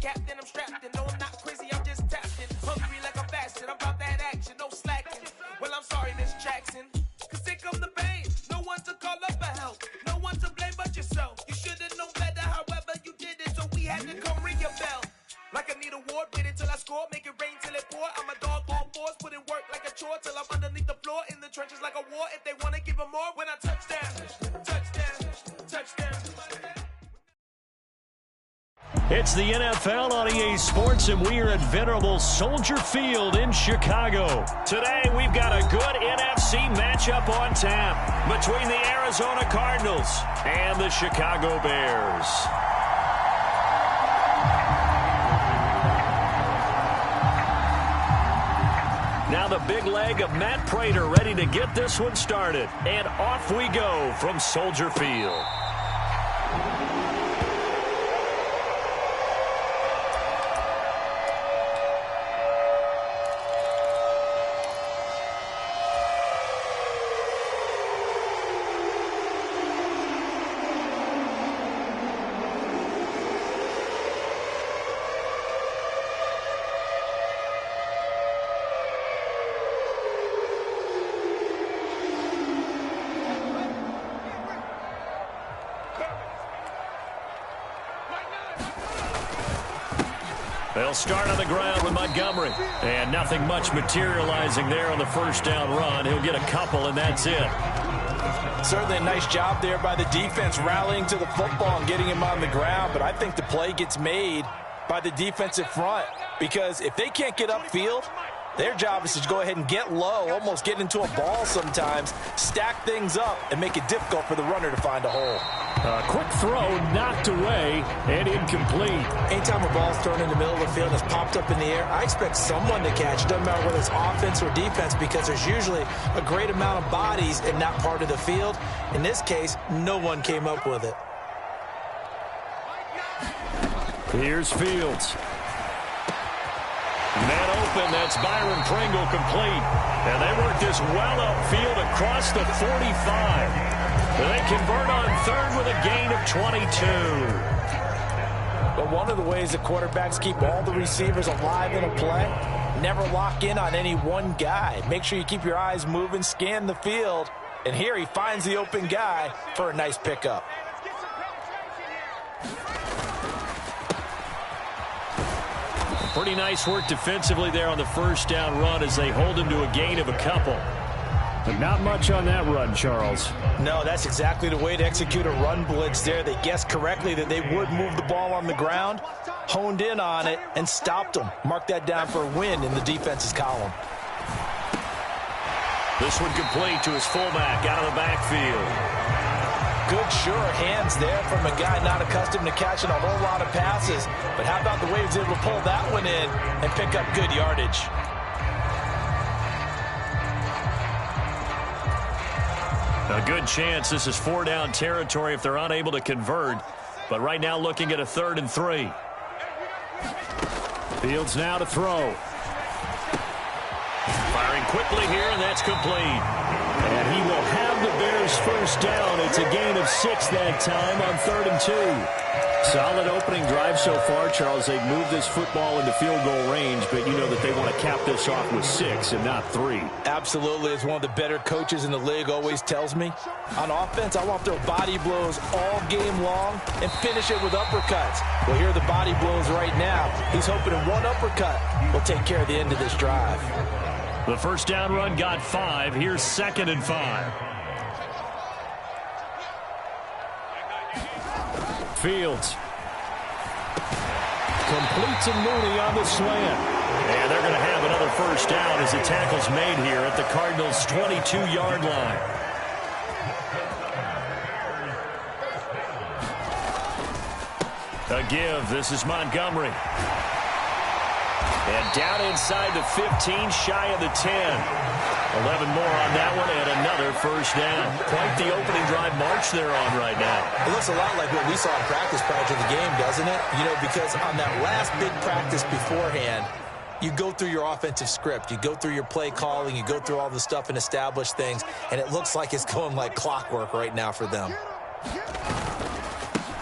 captain, I'm strapped in. No, I'm not crazy, I'm just tapped in. Hungry like I'm fasting, I'm about that action, no slacking. Well, I'm sorry, Miss Jackson, cause here come the pain. No one to call up for help, no one to blame but yourself. You should've known better, however you did it, so we had to come ring your bell. Like I need a ward, wait until I score, make it rain till it pour. I'm a dog on fours, put in work like a chore till I'm underneath the floor, in the trenches like a war. If they wanna give them more, when I touch down, touchdown, touchdown. It's the NFL on EA Sports, and we are at venerable Soldier Field in Chicago. Today, we've got a good NFC matchup on tap between the Arizona Cardinals and the Chicago Bears. Now the big leg of Matt Prater ready to get this one started. And off we go from Soldier Field. They'll start on the ground with Montgomery. And nothing much materializing there on the first down run. He'll get a couple, and that's it. Certainly a nice job there by the defense rallying to the football and getting him on the ground. But I think the play gets made by the defensive front. Because if they can't get upfield, their job is to go ahead and get low, almost get into a ball sometimes, stack things up, and make it difficult for the runner to find a hole. A quick throw knocked away and incomplete. Anytime a ball's thrown in the middle of the field and it's popped up in the air, I expect someone to catch it. Doesn't matter whether it's offense or defense, because there's usually a great amount of bodies in that part of the field. In this case, no one came up with it. Here's Fields. Man open, that's Byron Pringle complete. And they work this well upfield across the 45. They convert on third with a gain of 22. But one of the ways that quarterbacks keep all the receivers alive in a play, never lock in on any one guy. Make sure you keep your eyes moving, scan the field. And here he finds the open guy for a nice pickup. Pretty nice work defensively there on the first down run as they hold him to a gain of a couple. But not much on that run, Charles. No, that's exactly the way to execute a run blitz there. They guessed correctly that they would move the ball on the ground, honed in on it, and stopped them. Mark that down for a win in the defense's column. This one complete to his fullback out of the backfield. Good, sure hands there from a guy not accustomed to catching a whole lot of passes. But how about the way he was able to pull that one in and pick up good yardage? A good chance this is four-down territory if they're unable to convert. But right now looking at a 3rd and 3. Fields now to throw. Firing quickly here, and that's complete. And he will have the Bears first down. It's a gain of 6 that time on 3rd and 2. Solid opening drive so far, Charles. They've moved this football into field goal range, but you know that they want to cap this off with 6 and not 3. Absolutely. As one of the better coaches in the league always tells me, on offense, I want their body blows all game long and finish it with uppercuts. Well, here are the body blows right now. He's hoping in one uppercut will take care of the end of this drive. The first down run got 5. Here's 2nd and 5. Fields. Complete to Mooney on the slant. And they're going to have another first down as the tackle's made here at the Cardinals' 22-yard line. A give. This is Montgomery. And down inside the 15, shy of the 10. 11 more on that one, and another first down. Quite the opening drive march they're on right now. It looks a lot like what we saw in practice prior to the game, doesn't it? You know, because on that last big practice beforehand, you go through your offensive script. You go through your play calling. You go through all the stuff and establish things, and it looks like it's going like clockwork right now for them.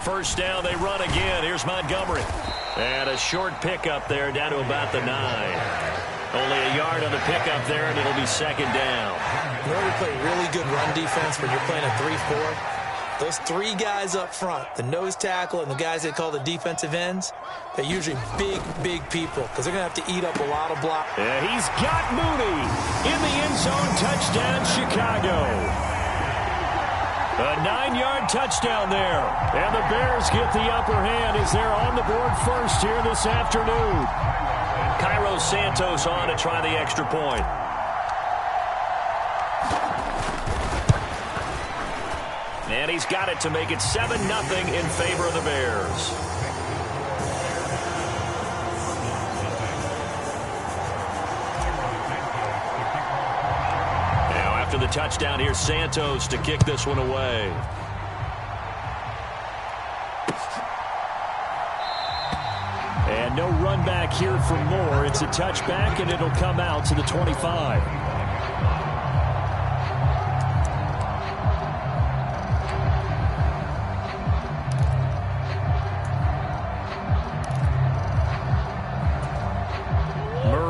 First down, they run again. Here's Montgomery. And a short pickup there down to about the 9. Only a yard on the pickup there, and it'll be second down. In order to play really good run defense when you're playing a 3-4, those three guys up front, the nose tackle and the guys they call the defensive ends, they're usually big, big people because they're going to have to eat up a lot of block. Yeah, he's got Mooney in the end zone. Touchdown, Chicago. A 9-yard touchdown there. And the Bears get the upper hand as they're on the board first here this afternoon. Cairo Santos on to try the extra point. And he's got it to make it 7-0 in favor of the Bears. Now after the touchdown, here's Santos to kick this one away. And no run back here for Moore. It's a touchback, and it'll come out to the 25.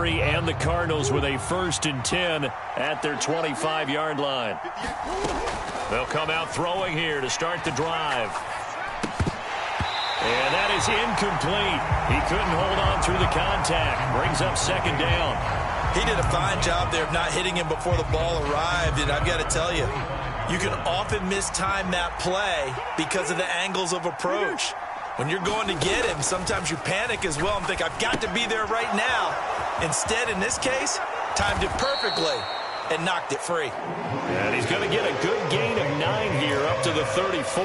And the Cardinals with a 1st and 10 at their 25-yard line. They'll come out throwing here to start the drive. And that is incomplete. He couldn't hold on through the contact. Brings up second down. He did a fine job there of not hitting him before the ball arrived. And I've got to tell you, you can often mistime that play because of the angles of approach. When you're going to get him, sometimes you panic as well and think, I've got to be there right now. Instead, in this case, timed it perfectly and knocked it free. And he's going to get a good gain of 9 here up to the 34.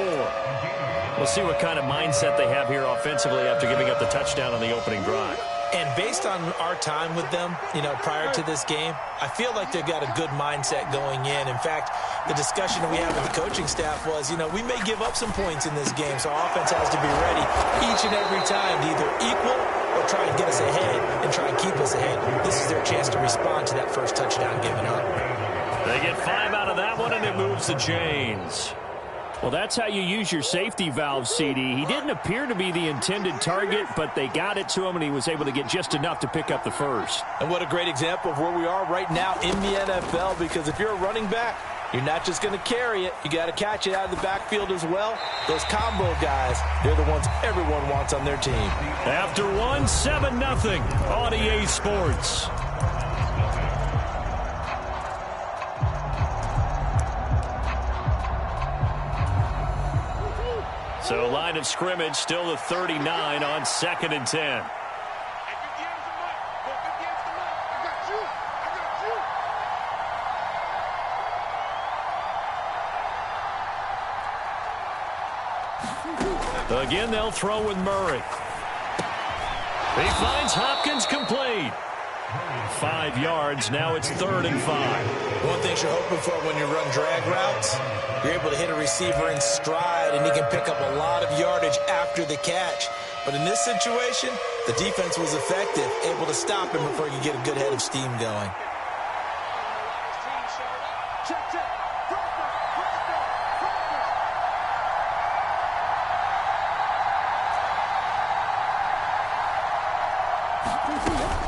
We'll see what kind of mindset they have here offensively after giving up the touchdown on the opening drive. And based on our time with them, prior to this game, I feel like they've got a good mindset going in. In fact, the discussion that we had with the coaching staff was, we may give up some points in this game, so our offense has to be ready each and every time to either equal or try and get us ahead and try and keep us ahead. This is their chance to respond to that first touchdown given up. They get 5 out of that one, and it moves the chains. Well, that's how you use your safety valve, CD. He didn't appear to be the intended target, but they got it to him, and he was able to get just enough to pick up the first. And what a great example of where we are right now in the NFL, because if you're a running back, you're not just going to carry it. You got to catch it out of the backfield as well. Those combo guys, they're the ones everyone wants on their team. After 7-0 on EA Sports. So line of scrimmage still the 39 on 2nd and 10. Again, they'll throw with Murray. He finds Hopkins complete. 5 yards. Now it's 3rd and 5. One thing you're hoping for when you run drag routes, you're able to hit a receiver in stride, and he can pick up a lot of yardage after the catch. But in this situation, the defense was effective, able to stop him before he could get a good head of steam going.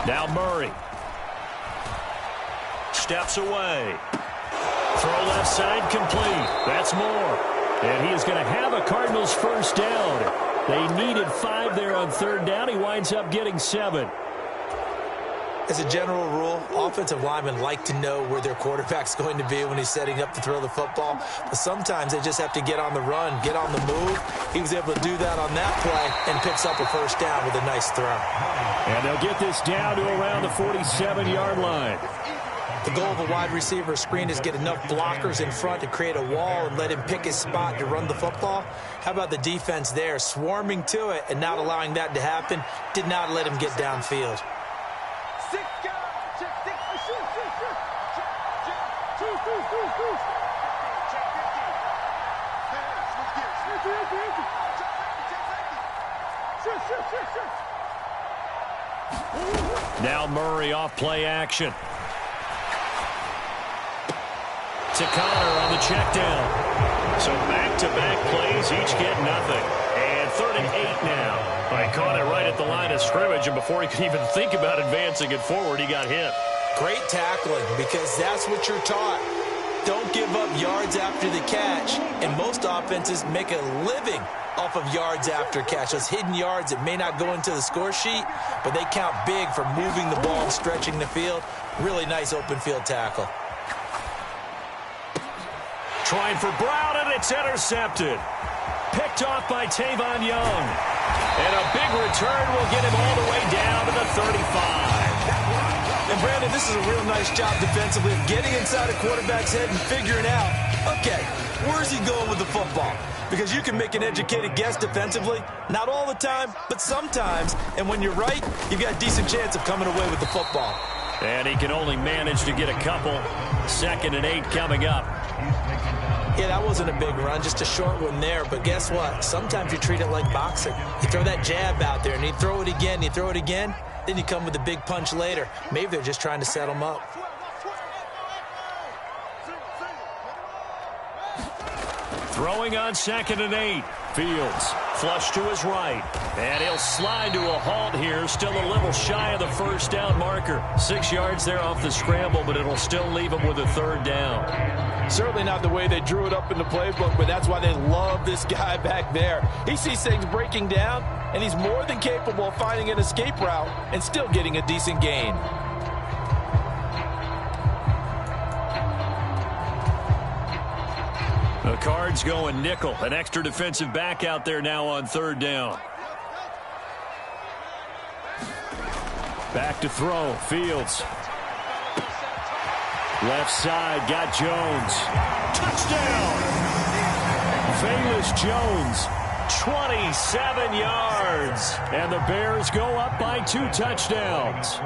Now Murray. Steps away. Throw left side complete. That's Moore. And he is going to have a Cardinals first down. They needed 5 there on 3rd down. He winds up getting 7. As a general rule, offensive linemen like to know where their quarterback's going to be when he's setting up to throw the football. But sometimes they just have to get on the run, get on the move. He was able to do that on that play and picks up a first down with a nice throw. And they'll get this down to around the 47-yard line. The goal of a wide receiver screen is get enough blockers in front to create a wall and let him pick his spot to run the football. How about the defense there, swarming to it and not allowing that to happen? Did not let him get downfield. Now Murray off play action. To Connor on the check down. So back-to-back plays, each get nothing. And 3rd and 8 now. I caught it right at the line of scrimmage, and before he could even think about advancing it forward, he got hit. Great tackling, because that's what you're taught. Don't give up yards after the catch, and most offenses make a living off of yards after catch. Those hidden yards that may not go into the score sheet, but they count big for moving the ball and stretching the field. Really nice open field tackle. Trying for Brown, and it's intercepted. Picked off by Tavon Young. And a big return will get him all the way down to the 35. And, Brandon, this is a real nice job defensively of getting inside a quarterback's head and figuring out, okay, where's he going with the football? Because you can make an educated guess defensively, not all the time, but sometimes. And when you're right, you've got a decent chance of coming away with the football. And he can only manage to get a couple. 2nd and 8 coming up. Yeah, that wasn't a big run, just a short one there. But guess what? Sometimes you treat it like boxing. You throw that jab out there, and you throw it again, you throw it again. Then you come with a big punch later. Maybe they're just trying to set him up. Throwing on 2nd and 8. Fields flush to his right. And he'll slide to a halt here. Still a little shy of the first down marker. 6 yards there off the scramble, but it'll still leave him with a 3rd down. Certainly not the way they drew it up in the playbook, but that's why they love this guy back there. He sees things breaking down, and he's more than capable of finding an escape route and still getting a decent gain. The Cards going nickel. An extra defensive back out there now on 3rd down. Back to throw. Fields. Left side. Got Jones. Touchdown. Velus Jones. 27 yards. And the Bears go up by 2 touchdowns.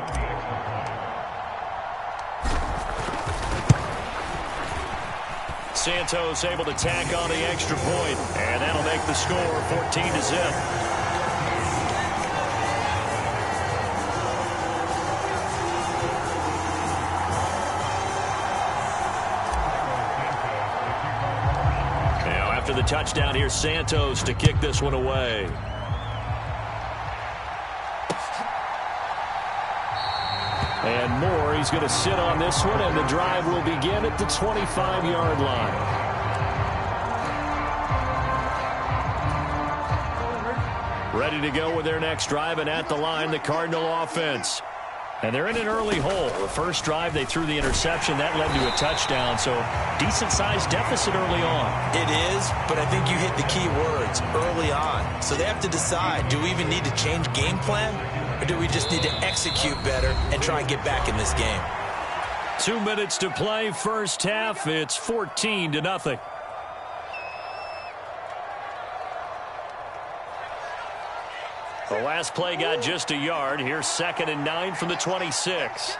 Santos able to tack on the extra point, and that'll make the score 14-0. Now after the touchdown, here's Santos to kick this one away. And Moore, he's going to sit on this one, and the drive will begin at the 25-yard line. Ready to go with their next drive, and at the line, the Cardinal offense. And they're in an early hole. The first drive, they threw the interception. That led to a touchdown, so decent-sized deficit early on. It is, but I think you hit the key words, early on. So they have to decide, do we even need to change game plan? Or do we just need to execute better and try and get back in this game? 2 minutes to play, first half. It's 14-0. The last play got just a yard. Here's 2nd and 9 from the 26.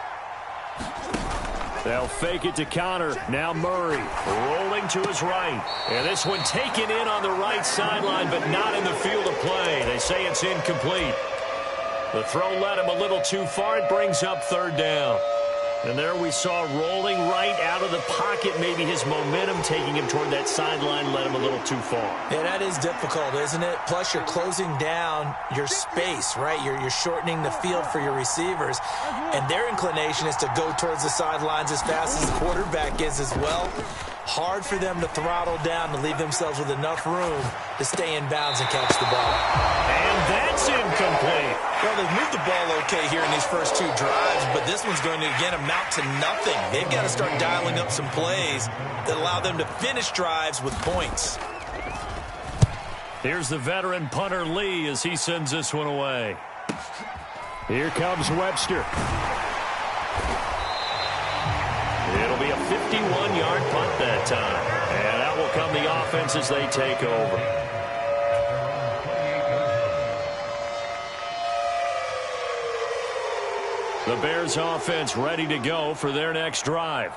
They'll fake it to Connor. Now Murray rolling to his right. And this one taken in on the right sideline, but not in the field of play. They say it's incomplete. The throw led him a little too far. It brings up 3rd down. And there we saw rolling right out of the pocket. Maybe his momentum taking him toward that sideline led him a little too far. Yeah, that is difficult, isn't it? Plus, you're closing down your space, right? You're shortening the field for your receivers. And their inclination is to go towards the sidelines as fast as the quarterback is as well. Hard for them to throttle down to leave themselves with enough room to stay in bounds and catch the ball. And that's incomplete. Well, they've moved the ball okay here in these first 2 drives, but this one's going to, again, amount to nothing. They've got to start dialing up some plays that allow them to finish drives with points. Here's the veteran punter Lee as he sends this one away. Here comes Webster. It'll be a 51-yard punt that time. And out will come the offense as they take over. The Bears offense ready to go for their next drive.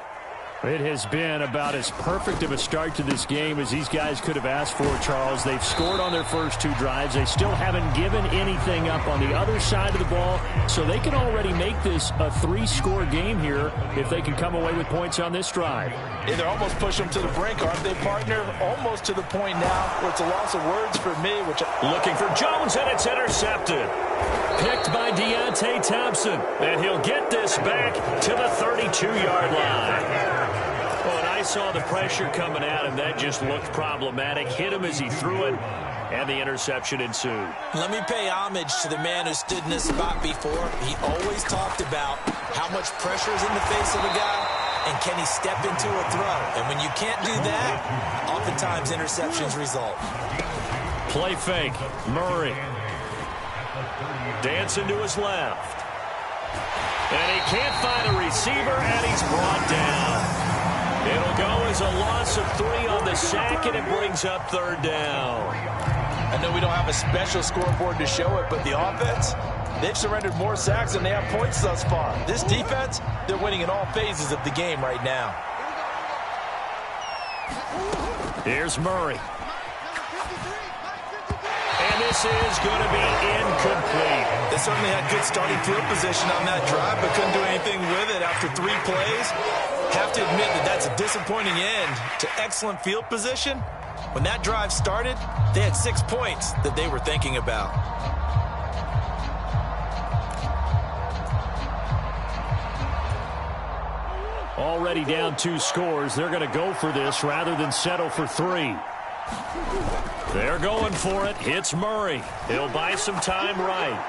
It has been about as perfect of a start to this game as these guys could have asked for, Charles. They've scored on their first 2 drives. They still haven't given anything up on the other side of the ball, so they can already make this a 3-score game here if they can come away with points on this drive. Yeah, they're almost pushing them to the brink, aren't they, partner? Almost to the point now where it's a loss of words for me. Looking for Jones, and it's intercepted. Picked by Deontay Thompson, and he'll get this back to the 32-yard line. Well, and I saw the pressure coming at him. That just looked problematic. Hit him as he threw it, and the interception ensued. Let me pay homage to the man who stood in this spot before. He always talked about how much pressure is in the face of a guy, and can he step into a throw. And when you can't do that, oftentimes interceptions result. Play fake. Murray. Dancing to his left. And he can't find a receiver, and he's brought down. It'll go as a loss of 3 on the sack, and it brings up 3rd down. I know we don't have a special scoreboard to show it, but the offense, they've surrendered more sacks than they have points thus far. This defense, they're winning in all phases of the game right now. Here's Murray. And this is going to be incomplete. They certainly had good starting field position on that drive, but couldn't do anything with it after 3 plays. Have to admit that that's a disappointing end to excellent field position. When that drive started, they had 6 points that they were thinking about. Already down 2 scores. They're going to go for this rather than settle for 3. They're going for it. Hits Murray. He'll buy some time right.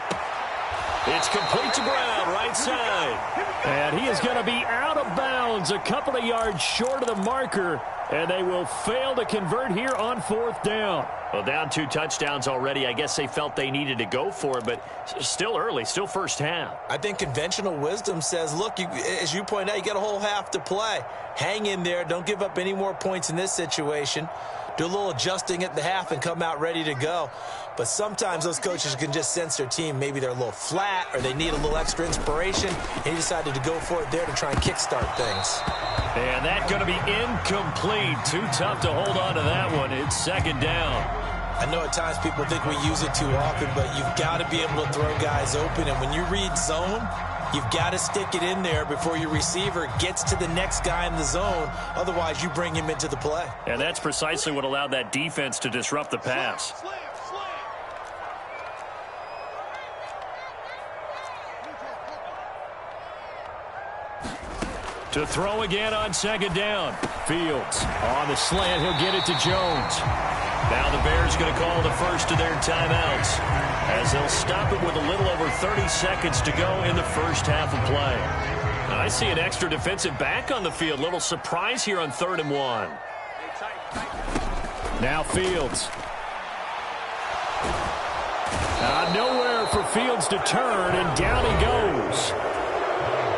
It's complete to Brown, right side. And he is going to be out of bounds, a couple of yards short of the marker, and they will fail to convert here on 4th down. Well, down 2 touchdowns already. I guess they felt they needed to go for it, but still early, still first half. I think conventional wisdom says, look, as you point out, you got a whole half to play. Hang in there. Don't give up any more points in this situation. Do a little adjusting at the half and come out ready to go. But sometimes those coaches can just sense their team. Maybe they're a little flat or they need a little extra inspiration. And he decided to go for it there to try and kickstart things. And that's going to be incomplete. Too tough to hold on to that one. It's 2nd down. I know at times people think we use it too often, but you've got to be able to throw guys open. And when you read zone, you've got to stick it in there before your receiver gets to the next guy in the zone. Otherwise, you bring him into the play. And that's precisely what allowed that defense to disrupt the pass. To throw again on 2nd down. Fields on the slant. He'll get it to Jones. Now the Bears going to call the first of their timeouts as they'll stop it with a little over 30 seconds to go in the first half of play. I see an extra defensive back on the field. Little surprise here on 3rd and 1. Now Fields. Nowhere for Fields to turn, and down he goes.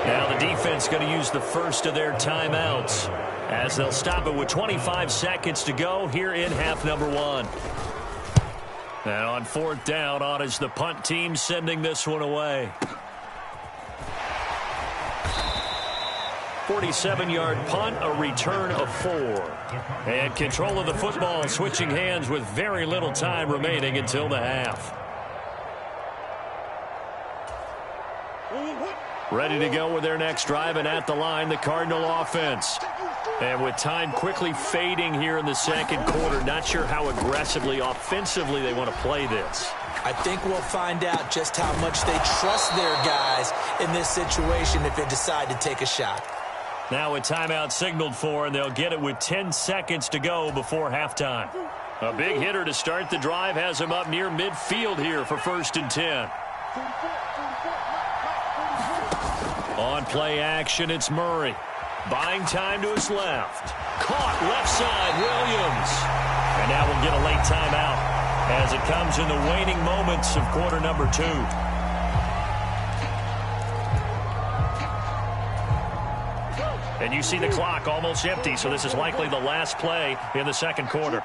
Now the defense going to use the first of their timeouts as they'll stop it with 25 seconds to go here in half number 1. And on 4th down, on is the punt team sending this one away. 47-yard punt, a return of 4. And control of the football switching hands with very little time remaining until the half. Ready to go with their next drive, and at the line, the Cardinal offense. And with time quickly fading here in the 2nd quarter, not sure how aggressively, offensively they want to play this. I think we'll find out just how much they trust their guys in this situation if they decide to take a shot. Now a timeout signaled for, and they'll get it with 10 seconds to go before halftime. A big hitter to start the drive has him up near midfield here for 1st and 10. On play action, it's Murray. Buying time to his left. Caught left side, Williams. And now we'll get a late timeout as it comes in the waning moments of quarter number 2. And you see the clock almost empty, so this is likely the last play in the 2nd quarter.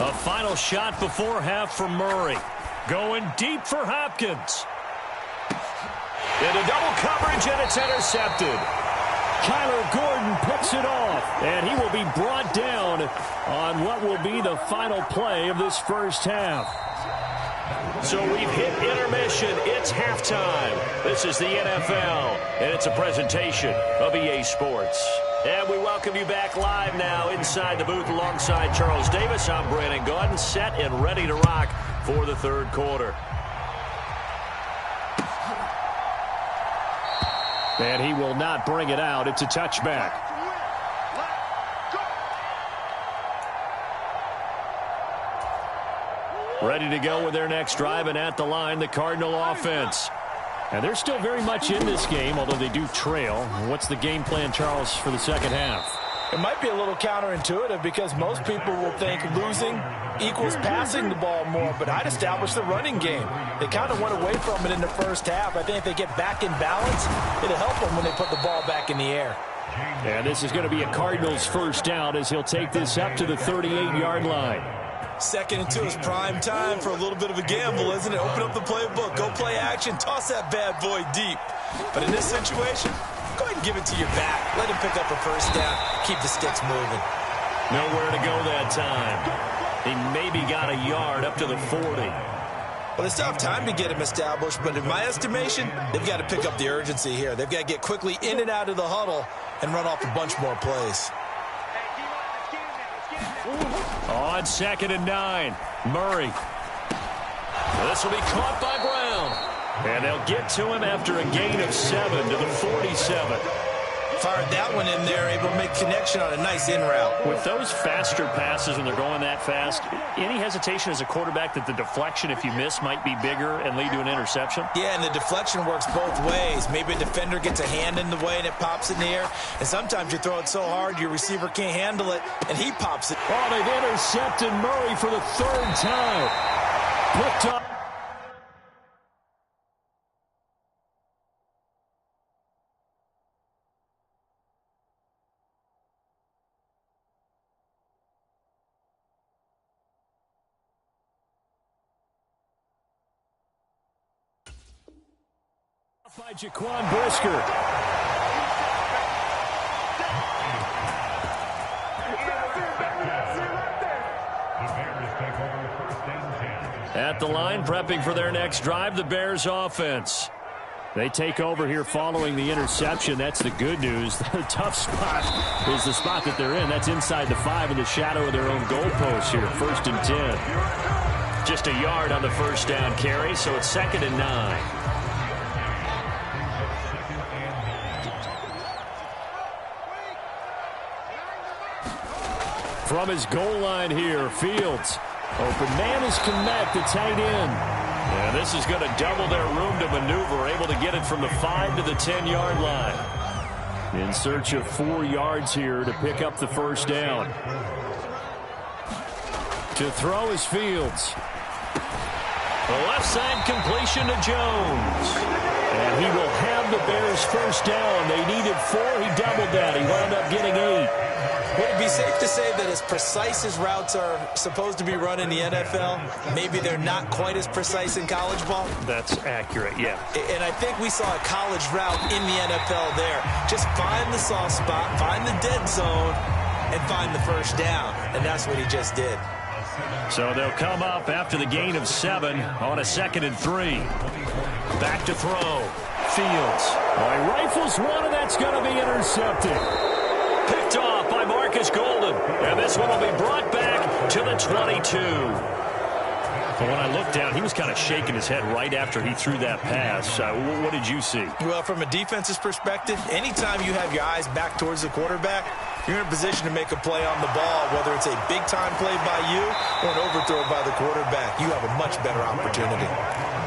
A final shot before half for Murray. Going deep for Hopkins. Into double coverage, and it's intercepted. Kyler Gordon picks it off, and he will be brought down on what will be the final play of this first half. So we've hit intermission. It's halftime. This is the NFL, and it's a presentation of EA Sports. And we welcome you back live now inside the booth alongside Charles Davis. I'm Brandon Gaudin, set and ready to rock for the third quarter. And he will not bring it out. It's a touchback. Ready to go with their next drive, and at the line, the Cardinal offense. And they're still very much in this game, although they do trail. What's the game plan, Charles, for the second half? It might be a little counterintuitive because most people will think losing equals passing the ball more, but I'd establish the running game. They kind of went away from it in the first half. I think if they get back in balance, it'll help them when they put the ball back in the air. And this is going to be a Cardinals first down as he'll take this up to the 38-yard line. 2nd and 2 is prime time for a little bit of a gamble, isn't it? Open up the playbook, go play action, toss that bad boy deep. But in this situation, go ahead and give it to your back. Let him pick up a first down. Keep the sticks moving. Nowhere to go that time. He maybe got a yard up to the 40. Well, they still have time to get him established, but in my estimation, they've got to pick up the urgency here. They've got to get quickly in and out of the huddle and run off a bunch more plays. On 2nd and 9, Murray. This will be caught by Brown. And they'll get to him after a gain of 7 to the 47. Fired that one in there, able to make connection on a nice in route. With those faster passes when they're going that fast, any hesitation as a quarterback that the deflection, if you miss, might be bigger and lead to an interception? Yeah, and the deflection works both ways. Maybe a defender gets a hand in the way and it pops in the air. And sometimes you throw it so hard your receiver can't handle it, and he pops it. Oh, they've intercepted Murray for the 3rd time. Picked up. By Jaquan Brisker. At the line, prepping for their next drive, the Bears offense. They take over here following the interception. That's the good news. The tough spot is the spot that they're in. That's inside the 5 in the shadow of their own goalpost here. 1st and 10. Just a yard on the first down carry, so it's 2nd and 9. From his goal line here, Fields. Open man is Kmet, the tight end. And this is going to double their room to maneuver, able to get it from the 5 to the 10-yard line. In search of 4 yards here to pick up the first down. To throw is Fields. The left side completion to Jones. And he will have the Bears first down. They needed 4. He doubled that. He wound up getting 8. Would it be safe to say that as precise as routes are supposed to be run in the NFL, maybe they're not quite as precise in college ball? That's accurate, yeah. And I think we saw a college route in the NFL there. Just find the soft spot, find the dead zone, and find the first down. And that's what he just did. So they'll come up after the gain of 7 on a 2nd and 3. Back to throw. Fields. He rifles one, and that's going to be intercepted. Picked off by Marcus Golden. And this one will be brought back to the 22. But when I looked down, he was kind of shaking his head right after he threw that pass. What did you see? Well, from a defense's perspective, anytime you have your eyes back towards the quarterback, you're in a position to make a play on the ball, whether it's a big-time play by you or an overthrow by the quarterback. You have a much better opportunity.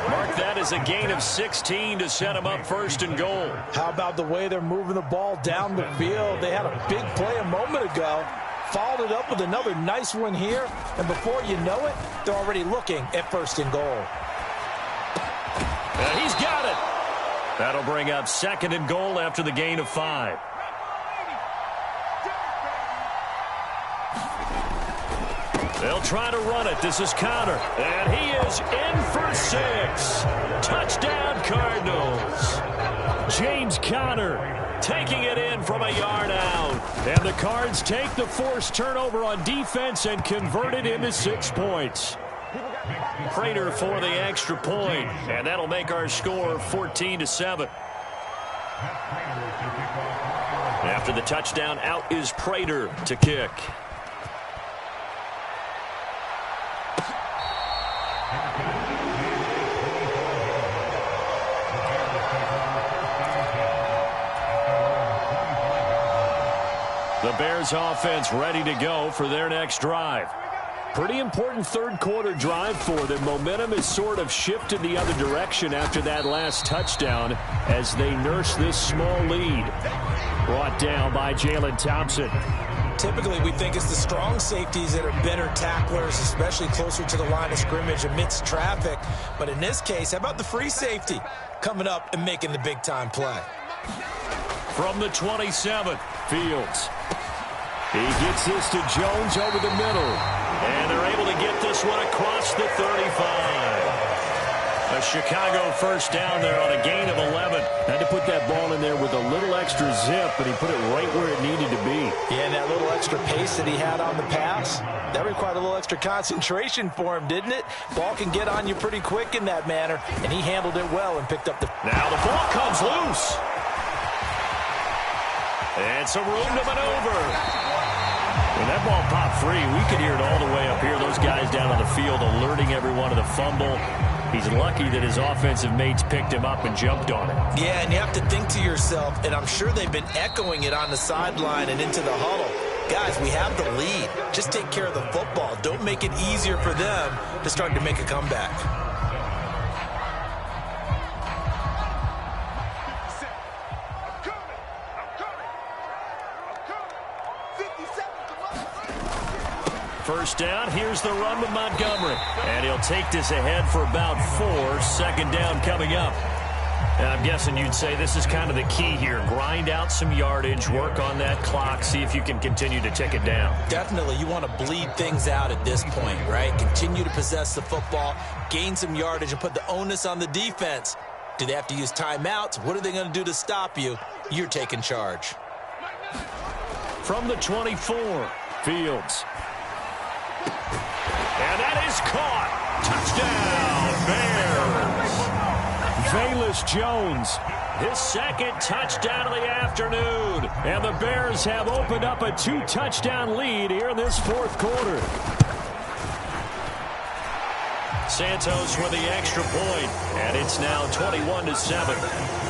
Mark that as a gain of 16 to set him up 1st and goal. How about the way they're moving the ball down the field? They had a big play a moment ago, followed it up with another nice one here, and before you know it, they're already looking at 1st and goal. And he's got it. That'll bring up 2nd and goal after the gain of 5. They'll try to run it. This is Conner. And he is in for 6. Touchdown, Cardinals. James Conner taking it in from a yard out. And the Cards take the forced turnover on defense and convert it into 6 points. Prater for the extra point, and that'll make our score 14-7. After the touchdown, out is Prater to kick. The Bears offense ready to go for their next drive. Pretty important third quarter drive for them. Momentum is sort of shifted the other direction after that last touchdown as they nurse this small lead. Brought down by Jalen Thompson. Typically, we think it's the strong safeties that are better tacklers, especially closer to the line of scrimmage amidst traffic. But in this case, how about the free safety coming up and making the big-time play? From the 27, Fields. He gets this to Jones over the middle. And they're able to get this one across the 35. A Chicago first down there on a gain of 11. Had to put that ball in there with a little extra zip, but he put it right where it needed to be. Yeah, and that little extra pace that he had on the pass, that required a little extra concentration for him, didn't it? Ball can get on you pretty quick in that manner, and he handled it well and picked up the... Now the ball comes loose. And some room to maneuver. When that ball popped free, we could hear it all the way up here. Those guys down on the field alerting everyone of the fumble. He's lucky that his offensive mates picked him up and jumped on it. Yeah, and you have to think to yourself, and I'm sure they've been echoing it on the sideline and into the huddle. Guys, we have the lead. Just take care of the football. Don't make it easier for them to start to make a comeback. First down, here's the run with Montgomery. And he'll take this ahead for about 4. Second down coming up. And I'm guessing you'd say this is kind of the key here. Grind out some yardage, work on that clock, see if you can continue to tick it down. Definitely, you want to bleed things out at this point, right? Continue to possess the football, gain some yardage, and put the onus on the defense. Do they have to use timeouts? What are they going to do to stop you? You're taking charge. From the 24, Fields. And that is caught. Touchdown, Bears. Velus Jones, his second touchdown of the afternoon. And the Bears have opened up a 2-touchdown lead here in this fourth quarter. Santos with the extra point, and it's now 21-7.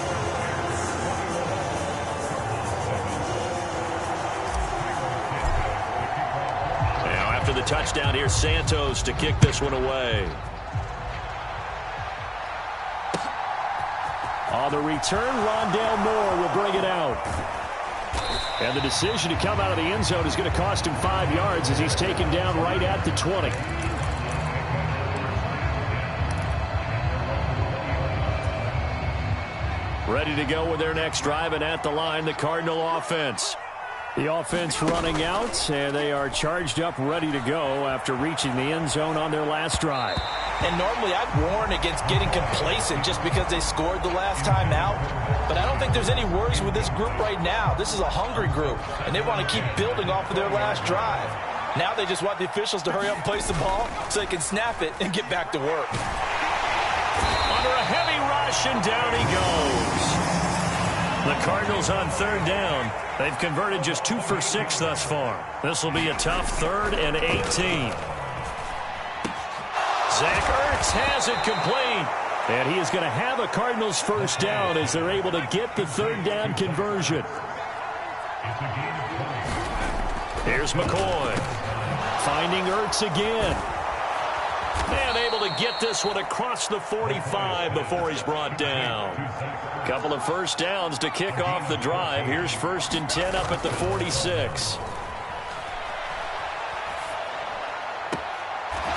The touchdown here, Santos to kick this one away. On the return, Rondale Moore will bring it out. And the decision to come out of the end zone is going to cost him 5 yards as he's taken down right at the 20. Ready to go with their next drive, and at the line, the Cardinal offense. The offense running out, and they are charged up, ready to go after reaching the end zone on their last drive. And normally I'd warn against getting complacent just because they scored the last time out. But I don't think there's any worries with this group right now. This is a hungry group, and they want to keep building off of their last drive. Now they just want the officials to hurry up and place the ball so they can snap it and get back to work. Under a heavy rush, and down he goes. The Cardinals on third down. They've converted just 2 for 6 thus far. This will be a tough 3rd and 18. Zach Ertz has it complete. And he is going to have a Cardinals first down as they're able to get the 3rd down conversion. Here's McCoy. Finding Ertz again. And able to get this one across the 45 before he's brought down. Couple of first downs to kick off the drive. Here's 1st and 10 up at the 46.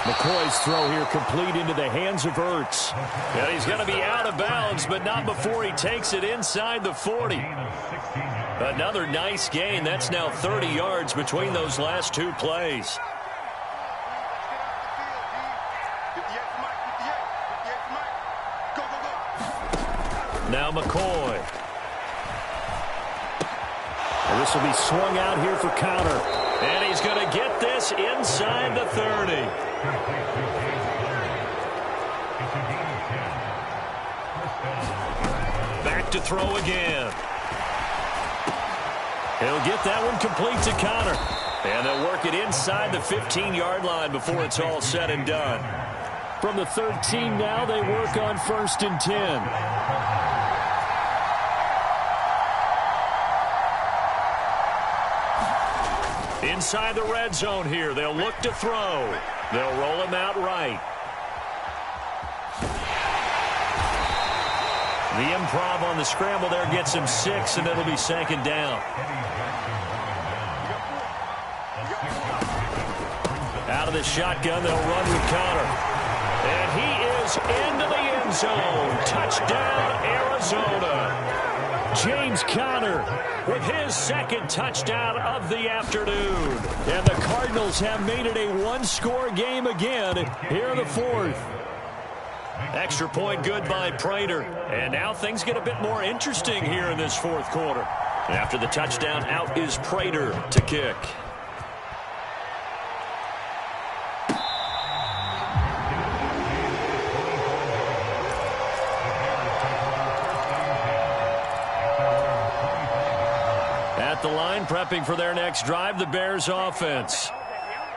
McCoy's throw here complete into the hands of Ertz. And he's going to be out of bounds, but not before he takes it inside the 40. Another nice gain. That's now 30 yards between those last 2 plays. Now McCoy And this will be swung out here for Conner. And he's going to get this inside the 30. Back to throw again. He'll get that one complete to Conner. And they'll work it inside the 15-yard line before it's all said and done. From the 13 now, they work on 1st and 10. Inside the red zone here. They'll look to throw. They'll roll him out right. The improv on the scramble there gets him 6, and it'll be 2nd down. Out of the shotgun, they'll run with Conner. And he is into the end zone. Touchdown, Arizona. James Conner with his 2nd touchdown of the afternoon. And the Cardinals have made it a one-score game again here in the 4th. Extra point good by Prater. And now things get a bit more interesting here in this 4th quarter. After the touchdown, out is Prater to kick. At the line, prepping for their next drive, the Bears offense.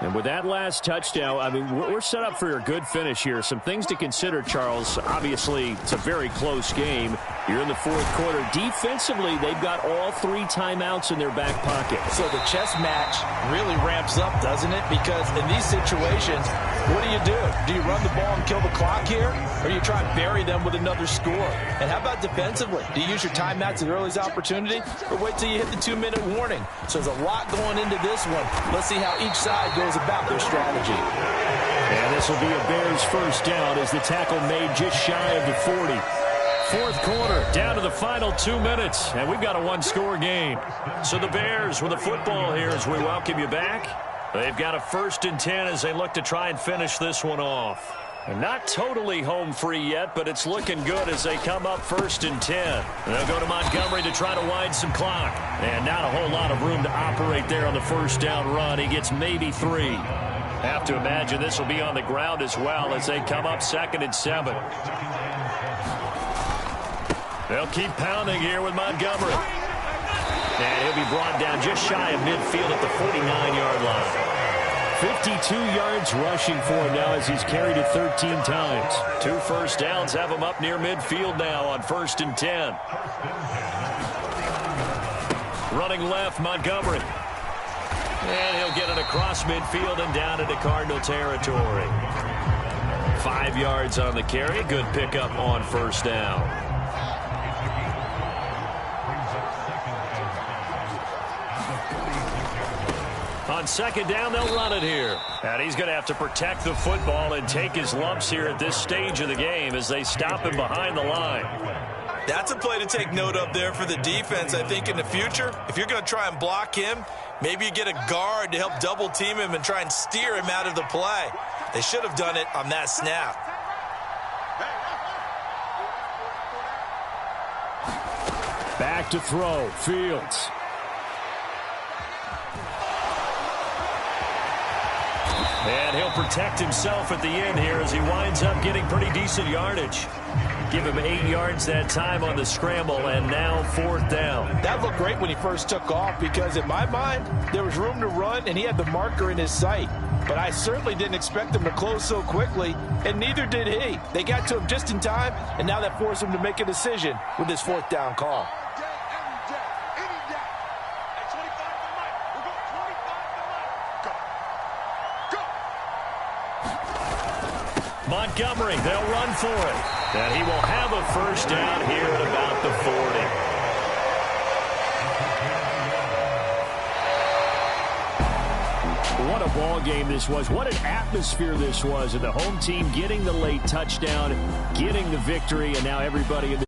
And with that last touchdown, I mean, we're set up for a good finish here. Some things to consider, Charles. Obviously, it's a very close game. You're in the 4th quarter. Defensively, they've got all 3 timeouts in their back pocket. So the chess match really ramps up, doesn't it? Because in these situations, what do? Do you run the ball and kill the clock here? Or do you try and bury them with another score? And how about defensively? Do you use your timeouts at the earliest opportunity? Or wait till you hit the 2-minute warning? So there's a lot going into this one. Let's see how each side goes about their strategy. And this will be a Bears 1st down as the tackle made just shy of the 40. 4th quarter, down to the final 2 minutes, and we've got a one-score game. So the Bears with the football here as we welcome you back. They've got a 1st and 10 as they look to try and finish this one off. And not totally home free yet, but it's looking good as they come up 1st and 10. They'll go to Montgomery to try to wind some clock. And not a whole lot of room to operate there on the 1st down run. He gets maybe 3. Have to imagine this will be on the ground as well as they come up 2nd and 7. They'll keep pounding here with Montgomery. And he'll be brought down just shy of midfield at the 49-yard line. 52 yards rushing for him now as he's carried it 13 times. 2 first downs have him up near midfield now on 1st and 10. Running left, Montgomery. And he'll get it across midfield and down into Cardinal territory. 5 yards on the carry. Good pickup on 1st down. On 2nd down, they'll run it here. And he's going to have to protect the football and take his lumps here at this stage of the game as they stop him behind the line. That's a play to take note of there for the defense, I think, in the future. If you're going to try and block him, maybe you get a guard to help double team him and try and steer him out of the play. They should have done it on that snap. Back to throw, Fields. And he'll protect himself at the end here as he winds up getting pretty decent yardage. Give him 8 yards that time on the scramble, and now 4th down. That looked great when he first took off because, in my mind, there was room to run, and he had the marker in his sight. But I certainly didn't expect him to close so quickly, and neither did he. They got to him just in time, and now that forced him to make a decision with this 4th down call. Montgomery, they'll run for it. And he will have a 1st down here at about the 40. What a ball game this was. What an atmosphere this was. And the home team getting the late touchdown, getting the victory, and now everybody in the